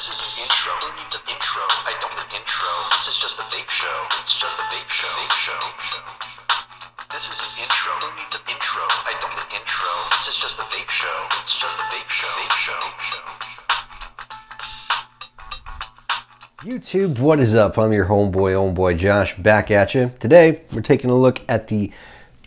This is an intro. Who needs an intro? I don't need an intro. This is just a vape show. It's just a vape show. Vape show. This is an intro. Who needs an intro? I don't need an intro. This is just a vape show. It's just a vape show. Vape show. YouTube, what is up? I'm your homeboy Josh, back at you. Today, we're taking a look at the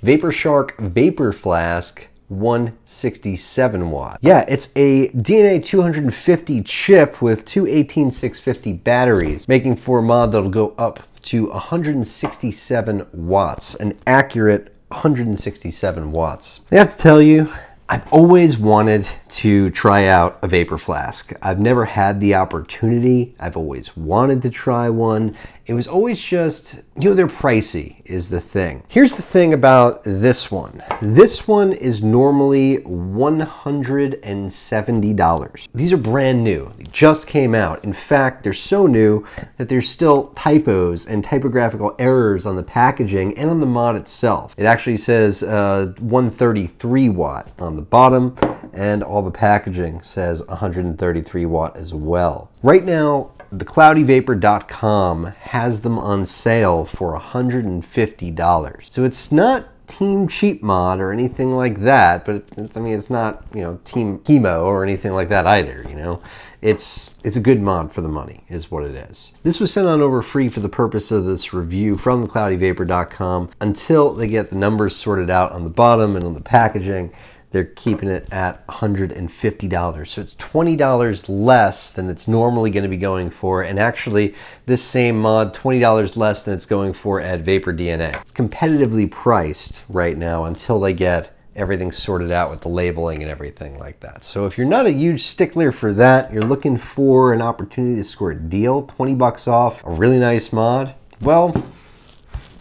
VaporShark VaporFlask 167 watt. Yeah, it's a DNA 250 chip with two 18650 batteries, making for a mod that'll go up to 167 watts, an accurate 167 watts. I have to tell you, I've always wanted to try out a VaporFlask. I've never had the opportunity. I've always wanted to try one. It was always just, you know, they're pricey is the thing. Here's the thing about this one. This one is normally $170. These are brand new. They just came out. In fact, they're so new that there's still typos and typographical errors on the packaging and on the mod itself. It actually says 133 watt on the bottom, and all the packaging says 133 watt as well. Right now, thecloudyvapor.com has them on sale for $150. So it's not Team Cheap Mod or anything like that, but I mean, it's not, you know, Team Chemo or anything like that either, you know. It's a good mod for the money, is what it is. This was sent on over free for the purpose of this review from thecloudyvapor.com until they get the numbers sorted out on the bottom and on the packaging. They're keeping it at $150. So it's $20 less than it's normally going to be going for. And actually, this same mod, $20 less than it's going for at Vapor DNA. It's competitively priced right now until they get everything sorted out with the labeling and everything like that. So if you're not a huge stickler for that, you're looking for an opportunity to score a deal, 20 bucks off, a really nice mod, well,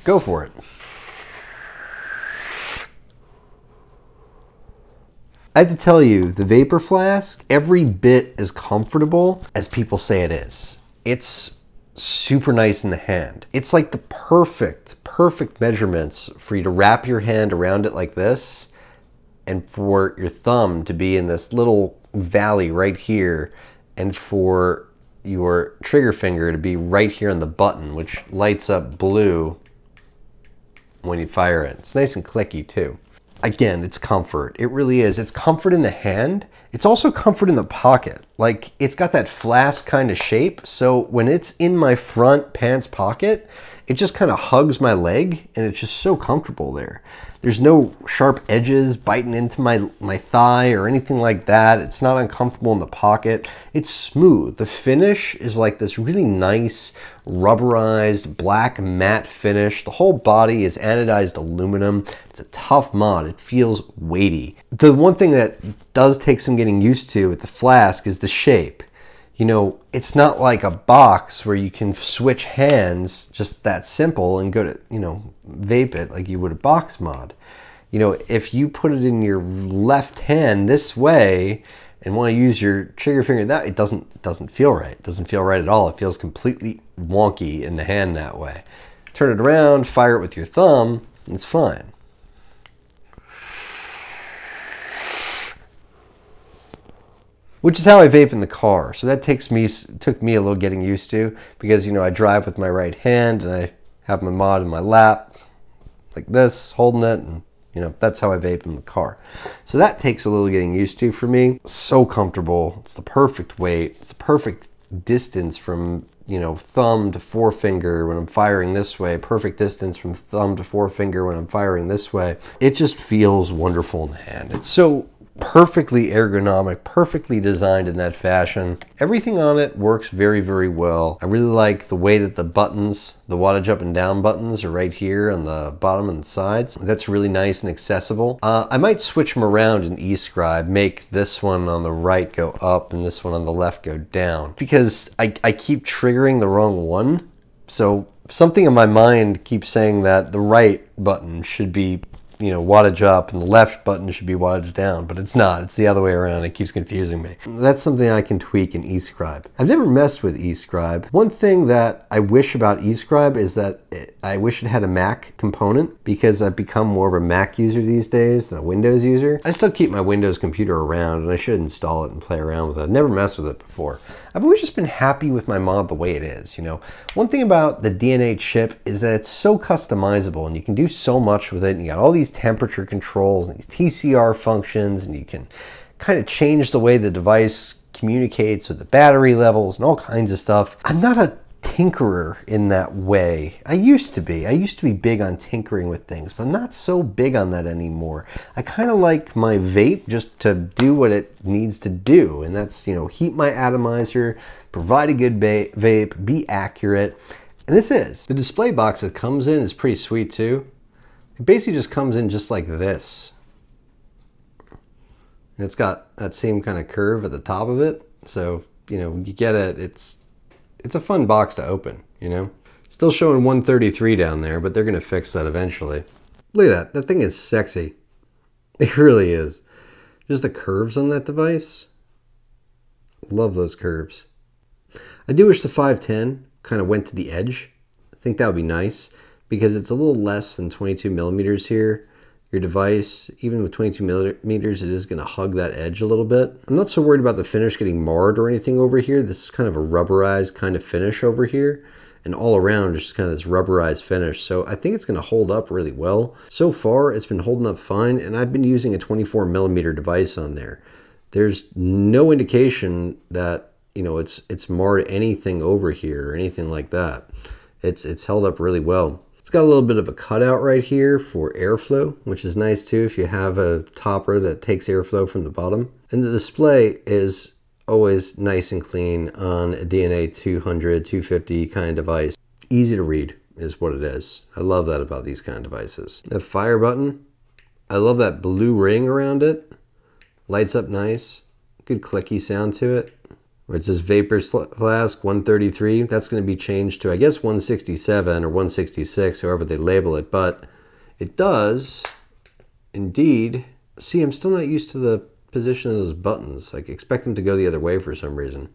go for it. I have to tell you, the VaporFlask, every bit as comfortable as people say it is. It's super nice in the hand. It's like the perfect measurements for you to wrap your hand around it like this, and for your thumb to be in this little valley right here, and for your trigger finger to be right here on the button, which lights up blue when you fire it. It's nice and clicky too. Again, it's comfort. It really is. It's comfort in the hand. It's also comfort in the pocket. Like, it's got that flask kind of shape. So when it's in my front pants pocket, it just kind of hugs my leg, and it's just so comfortable there. There's no sharp edges biting into my thigh or anything like that. It's not uncomfortable in the pocket. It's smooth. The finish is like this really nice rubberized black matte finish. The whole body is anodized aluminum. It's a tough mod. It feels weighty. The one thing that does take some getting used to with the flask is the shape. You know, it's not like a box where you can switch hands just that simple and go to, you know, vape it like you would a box mod. You know, if you put it in your left hand this way and want to use your trigger finger that, it doesn't feel right. It doesn't feel right at all. It feels completely wonky in the hand that way. Turn it around, fire it with your thumb, and it's fine. Which is how I vape in the car. So that took me a little getting used to, because, you know, I drive with my right hand and I have my mod in my lap like this, holding it, and, you know, that's how I vape in the car. So that takes a little getting used to for me. So comfortable. It's the perfect weight. It's the perfect distance from, you know, thumb to forefinger when I'm firing this way. Perfect distance from thumb to forefinger when I'm firing this way. It just feels wonderful in the hand. It's so perfectly ergonomic, perfectly designed in that fashion. Everything on it works very well. I really like the way that the buttons, the wattage up and down buttons, are right here on the bottom and the sides. That's really nice and accessible. I might switch them around in escribe, make this one on the right go up and this one on the left go down, because I keep triggering the wrong one. So something in my mind keeps saying that the right button should be, you know, wattage up and the left button should be wattage down, but it's not. It's the other way around. It keeps confusing me. That's something I can tweak in escribe. I've never messed with escribe. One thing that I wish about escribe is that I wish it had a Mac component, because I've become more of a Mac user these days than a Windows user. I still keep my Windows computer around, and I should install it and play around with it. I've never messed with it before. I've always just been happy with my mod the way it is, you know. One thing about the DNA chip is that it's so customizable and you can do so much with it. And you got all these temperature controls and these TCR functions, and you can kind of change the way the device communicates with the battery levels and all kinds of stuff. I'm not a tinkerer in that way. I used to be big on tinkering with things, but I'm not so big on that anymore. I kind of like my vape just to do what it needs to do, and that's, you know, heat my atomizer, provide a good vape, be accurate. And this is. The display box it comes in is pretty sweet too. It basically just comes in just like this. And it's got that same kind of curve at the top of it. So, you know, you get it, it's a fun box to open, you know? Still showing 133 down there, but they're gonna fix that eventually. Look at that, that thing is sexy. It really is. Just the curves on that device. Love those curves. I do wish the 510 kind of went to the edge. I think that would be nice because it's a little less than 22 millimeters here. Your device, even with 22 millimeters, it is going to hug that edge a little bit. I'm not so worried about the finish getting marred or anything over here. This is kind of a rubberized kind of finish over here. And all around, just kind of this rubberized finish. So I think it's going to hold up really well. So far, it's been holding up fine. And I've been using a 24 millimeter device on there. There's no indication that, you know, it's marred anything over here or anything like that. It's held up really well. It's got a little bit of a cutout right here for airflow, which is nice too if you have a topper that takes airflow from the bottom. And the display is always nice and clean on a DNA 200, 250 kind of device. Easy to read is what it is. I love that about these kind of devices. The fire button, I love that blue ring around it. Lights up nice. Good clicky sound to it. Where it says VaporFlask 133, that's going to be changed to, I guess, 167 or 166, however they label it. But it does, indeed. See, I'm still not used to the position of those buttons. I expect them to go the other way for some reason.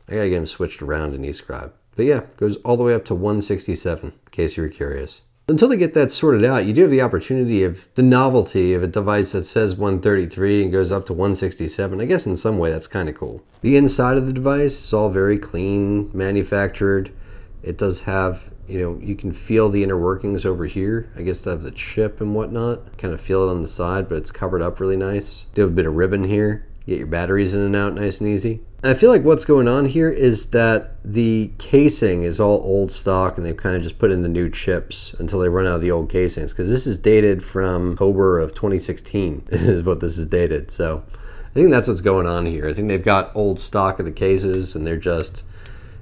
I gotta get them switched around in escribe. But yeah, it goes all the way up to 167, in case you were curious. Until they get that sorted out, you do have the opportunity of the novelty of a device that says 133 and goes up to 167. I guess in some way that's kind of cool. The inside of the device is all very clean, manufactured. It does have, you know, you can feel the inner workings over here. I guess they have the chip and whatnot. Kind of feel it on the side, but it's covered up really nice. You have a bit of ribbon here. Get your batteries in and out nice and easy. I feel like what's going on here is that the casing is all old stock and they've kind of just put in the new chips until they run out of the old casings, because this is dated from October of 2016 is what this is dated. So I think that's what's going on here. I think they've got old stock of the cases and they're just,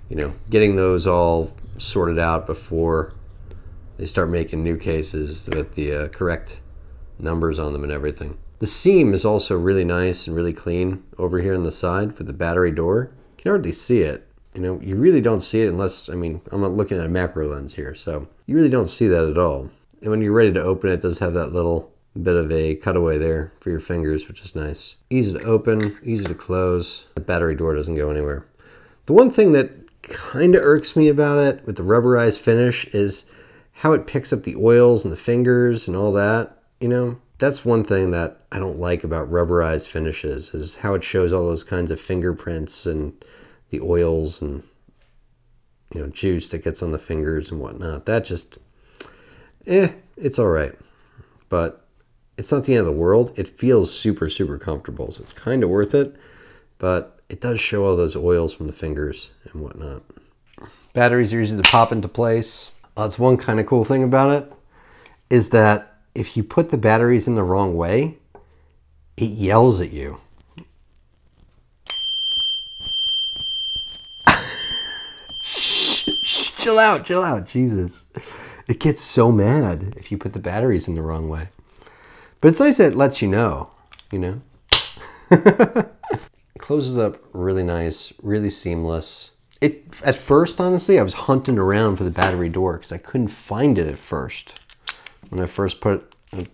you know, getting those all sorted out before they start making new cases with the correct numbers on them and everything. The seam is also really nice and really clean over here on the side for the battery door. You can hardly see it. You know, you really don't see it unless, I mean, I'm not looking at a macro lens here, so you really don't see that at all. And when you're ready to open it, it does have that little bit of a cutaway there for your fingers, which is nice. Easy to open, easy to close. The battery door doesn't go anywhere. The one thing that kind of irks me about it with the rubberized finish is how it picks up the oils and the fingers and all that, you know. That's one thing that I don't like about rubberized finishes, is how it shows all those kinds of fingerprints and the oils and, you know, juice that gets on the fingers and whatnot. That just, it's all right. But it's not the end of the world. It feels super, super comfortable, so it's kind of worth it. But it does show all those oils from the fingers and whatnot. Batteries are easy to pop into place. That's one kind of cool thing about it, is that if you put the batteries in the wrong way, it yells at you. Chill out, Jesus. It gets so mad if you put the batteries in the wrong way. But it's nice that it lets you know, you know? It closes up really nice, really seamless. At first, honestly, I was hunting around for the battery door because I couldn't find it at first. When I first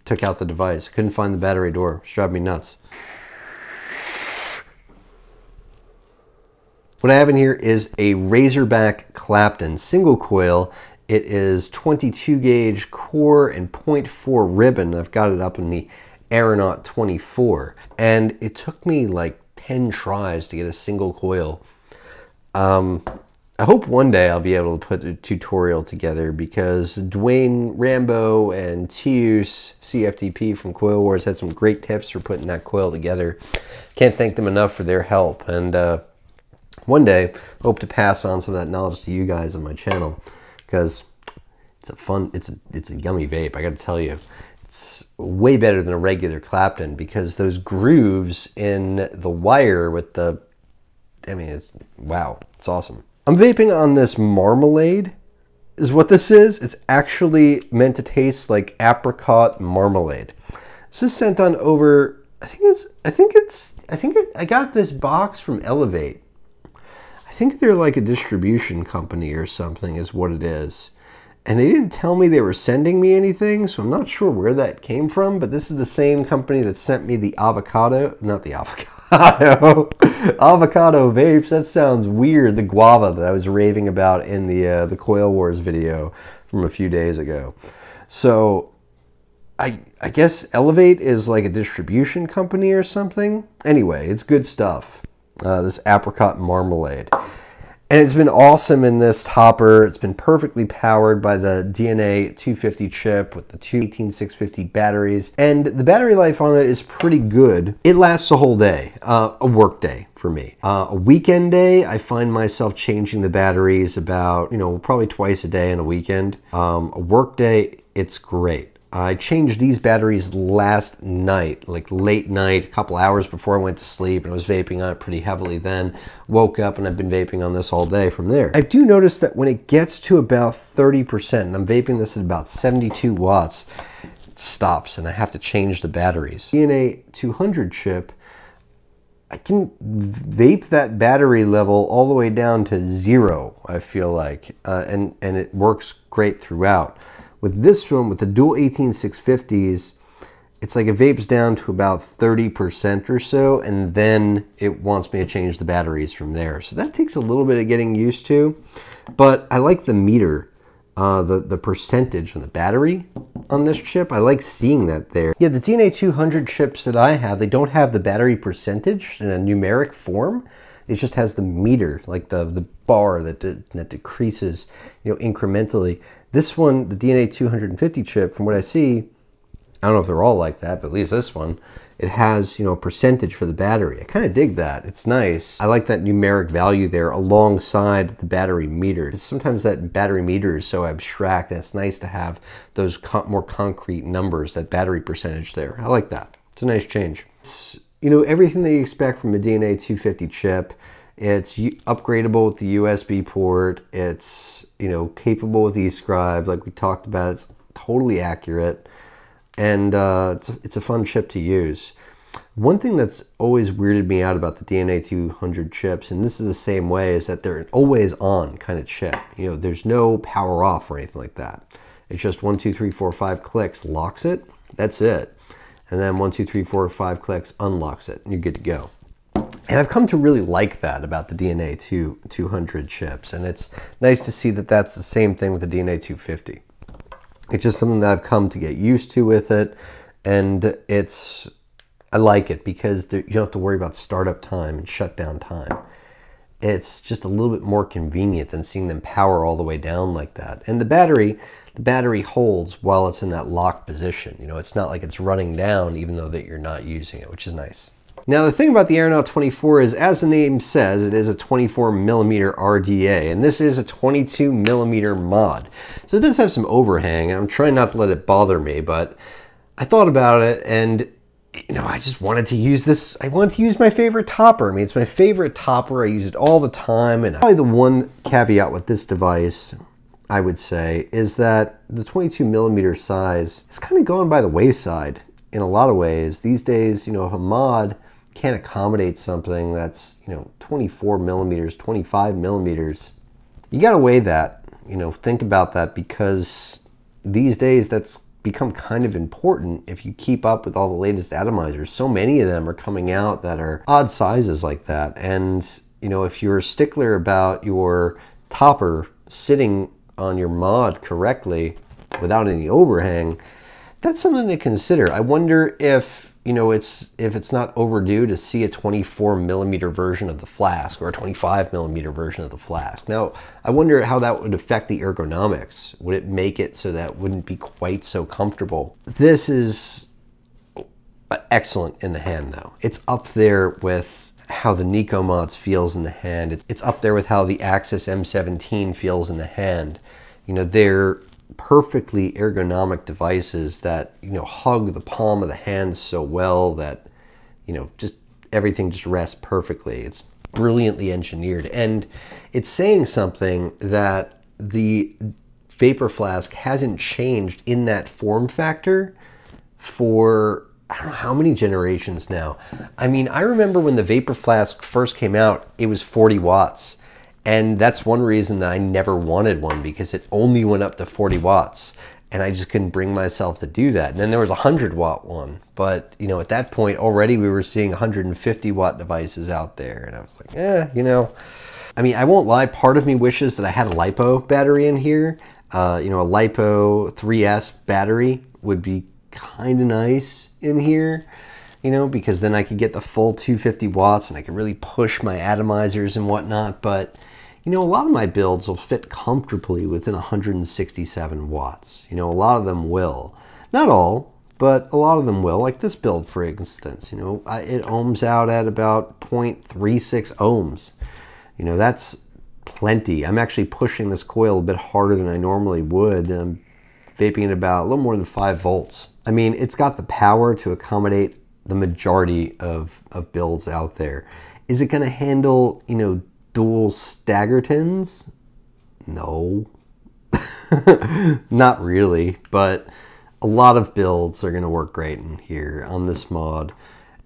took out the device, I couldn't find the battery door. It's driving me nuts. What I have in here is a Razorback Clapton single coil. It is 22 gauge core and 0.4 ribbon. I've got it up in the Aeronaut 24. And it took me like 10 tries to get a single coil. I hope one day I'll be able to put a tutorial together, because Dwayne Rambo and Teus CFDP from Coil Wars had some great tips for putting that coil together. Can't thank them enough for their help. And one day, hope to pass on some of that knowledge to you guys on my channel, because it's a fun, it's a yummy vape. I got to tell you, it's way better than a regular Clapton, because those grooves in the wire with the, I mean, it's, wow, it's awesome. I'm vaping on this marmalade, is what this is. It's actually meant to taste like apricot marmalade. This is sent on over, I got this box from Elevate. I think they're like a distribution company or something is what it is. And they didn't tell me they were sending me anything, so I'm not sure where that came from, but this is the same company that sent me the avocado, not the avocado, avocado vapes. That sounds weird. The guava that I was raving about in the Coil Wars video from a few days ago. So I guess Elevate is like a distribution company or something. Anyway, it's good stuff. This apricot marmalade. And it's been awesome in this topper. It's been perfectly powered by the DNA 250 chip with the two 18650 batteries. And the battery life on it is pretty good. It lasts a whole day, a work day for me. A weekend day, I find myself changing the batteries about, probably twice a day on a weekend. A work day, it's great. I changed these batteries last night, like late night, a couple hours before I went to sleep, and I was vaping on it pretty heavily then. Woke up and I've been vaping on this all day from there. I do notice that when it gets to about 30%, and I'm vaping this at about 72 watts, it stops and I have to change the batteries. DNA 200 chip, I can vape that battery level all the way down to 0, I feel like, and it works great throughout. With this one, with the dual 18650s, it's like it vapes down to about 30% or so, and then it wants me to change the batteries from there. So that takes a little bit of getting used to, but I like the meter, the percentage on the battery on this chip. I like seeing that there. Yeah, the DNA 200 chips that I have, they don't have the battery percentage in a numeric form. It just has the meter, like the bar that decreases, incrementally. This one, the DNA 250 chip, from what I see, I don't know if they're all like that, but at least this one, it has, a percentage for the battery. I kind of dig that. It's nice. I like that numeric value there alongside the battery meter. Sometimes that battery meter is so abstract, and it's nice to have those more concrete numbers, that battery percentage there. I like that. It's a nice change. It's, everything that you expect from a DNA 250 chip. It's upgradable with the USB port. It's, capable with escribe, like we talked about. It's totally accurate, and it's a fun chip to use. One thing that's always weirded me out about the DNA 200 chips, and this is the same way, is that they're an always on kind of chip. There's no power off or anything like that. It's just 1, 2, 3, 4, 5 clicks, locks it. That's it. And then 1, 2, 3, 4, 5 clicks, unlocks it, and you're good to go. And I've come to really like that about the DNA 200 chips, and it's nice to see that that's the same thing with the DNA 250. It's just something that I've come to get used to with it, and I like it because you don't have to worry about startup time and shutdown time. It's just a little bit more convenient than seeing them power all the way down like that. And the battery holds while it's in that locked position. It's not like it's running down even though that you're not using it, which is nice. Now the thing about the Aeronaut 24 is, as the name says, it is a 24mm RDA, and this is a 22mm mod. So it does have some overhang, and I'm trying not to let it bother me, but I thought about it, and I just wanted to use this. I wanted to use my favorite topper. I mean, it's my favorite topper. I use it all the time, and probably the one caveat with this device, I would say, is that the 22mm size is kind of going by the wayside in a lot of ways. These days, if a mod can't accommodate something that's 24mm, 25mm, you gotta weigh that. Think about that, because these days that's become kind of important if you keep up with all the latest atomizers. So many of them are coming out that are odd sizes like that, and if you're a stickler about your topper sitting on your mod correctly without any overhang, that's something to consider. I wonder if you know, if it's not overdue to see a 24mm version of the flask or a 25mm version of the flask. Now, I wonder how that would affect the ergonomics. Would it make it so that wouldn't be quite so comfortable? This is excellent in the hand though. It's up there with how the Nico Mods feels in the hand. It's up there with how the Axis M17 feels in the hand. You know, they're perfectly ergonomic devices that, you know, hug the palm of the hand so well that, you know, just everything just rests perfectly. It's brilliantly engineered, and it's saying something that the VaporFlask hasn't changed in that form factor for I don't know how many generations now. I mean, I remember when the VaporFlask first came out, it was 40 watts. And that's one reason that I never wanted one, because it only went up to 40 watts. And I just couldn't bring myself to do that. And then there was a 100-watt one. But, you know, at that point already we were seeing 150-watt devices out there. And I was like, you know. I mean, I won't lie, part of me wishes that I had a LiPo battery in here. You know, a LiPo 3S battery would be kind of nice in here. You know, because then I could get the full 250 watts and I could really push my atomizers and whatnot. But, you know, a lot of my builds will fit comfortably within 167 watts. You know, a lot of them will. Not all, but a lot of them will. Like this build, for instance, you know, it ohms out at about 0.36 ohms. You know, that's plenty. I'm actually pushing this coil a bit harder than I normally would. I'm vaping at about a little more than 5 volts. I mean, it's got the power to accommodate the majority of builds out there. Is it going to handle, you know, dual staggertons? No. Not really, but a lot of builds are going to work great in here on this mod.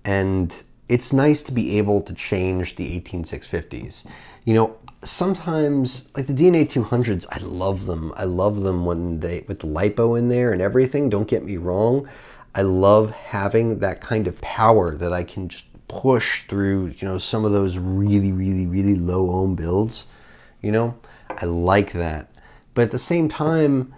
And it's nice to be able to change the 18650s. You know, sometimes, like the DNA 200s, I love them. I love them when with the LiPo in there and everything, don't get me wrong. I love having that kind of power that I can just push through, you know, some of those really, really, really low ohm builds. You know, I like that. But at the same time,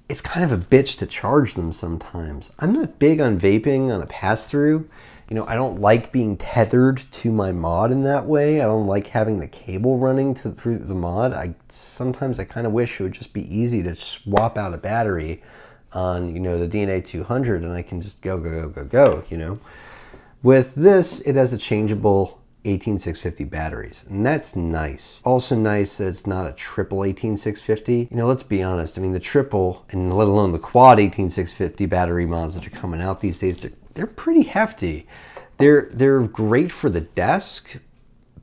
it's kind of a bitch to charge them sometimes. I'm not big on vaping on a pass-through. You know, I don't like being tethered to my mod in that way. I don't like having the cable running through the mod. Sometimes I kind of wish it would just be easy to swap out a battery on, you know, the DNA 200 and I can just go, you know. With this, it has a changeable 18650 batteries, and that's nice. Also nice that it's not a triple 18650. You know, let's be honest, I mean, the triple, and let alone the quad 18650 battery mods that are coming out these days, they're pretty hefty. They're great for the desk,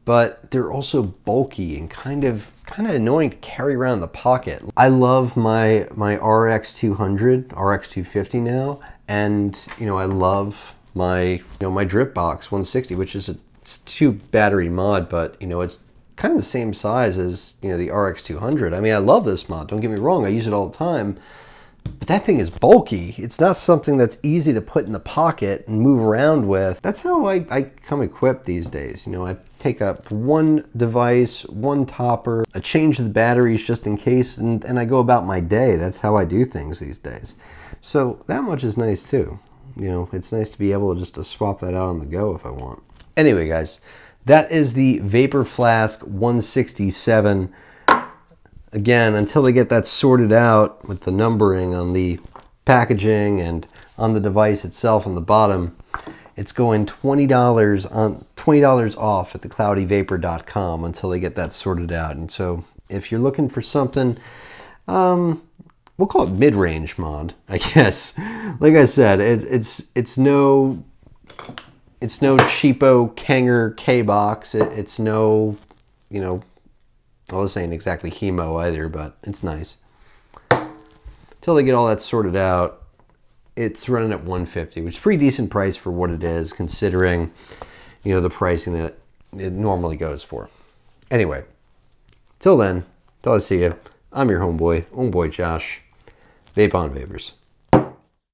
but they're also bulky and kind of annoying to carry around in the pocket. I love my RX200, RX250 now, and you know, I love my my drip box 160, which is a 2 battery mod, but you know, it's kind of the same size as, you know, the RX200. I mean, I love this mod, don't get me wrong, I use it all the time. But that thing is bulky. It's not something that's easy to put in the pocket and move around with. That's how I come equipped these days. You know, I take up one device, one topper, I change the batteries just in case, and I go about my day. That's how I do things these days. So that much is nice too. You know, it's nice to be able to just swap that out on the go if I want. Anyway, guys, that is the VaporFlask 167. Again, until they get that sorted out with the numbering on the packaging and on the device itself on the bottom, it's going $20 off at thecloudyvapor.com until they get that sorted out. And so if you're looking for something, we'll call it mid-range mod, I guess. Like I said, it's no cheapo Kanger K-Box. It's no, you know, well, this ain't exactly Hemo either, but it's nice. Until they get all that sorted out, it's running at $150, which is a pretty decent price for what it is, considering, you know, the pricing that it normally goes for. Anyway, till then, till I see you, I'm your homeboy Josh. Vape on, vapors.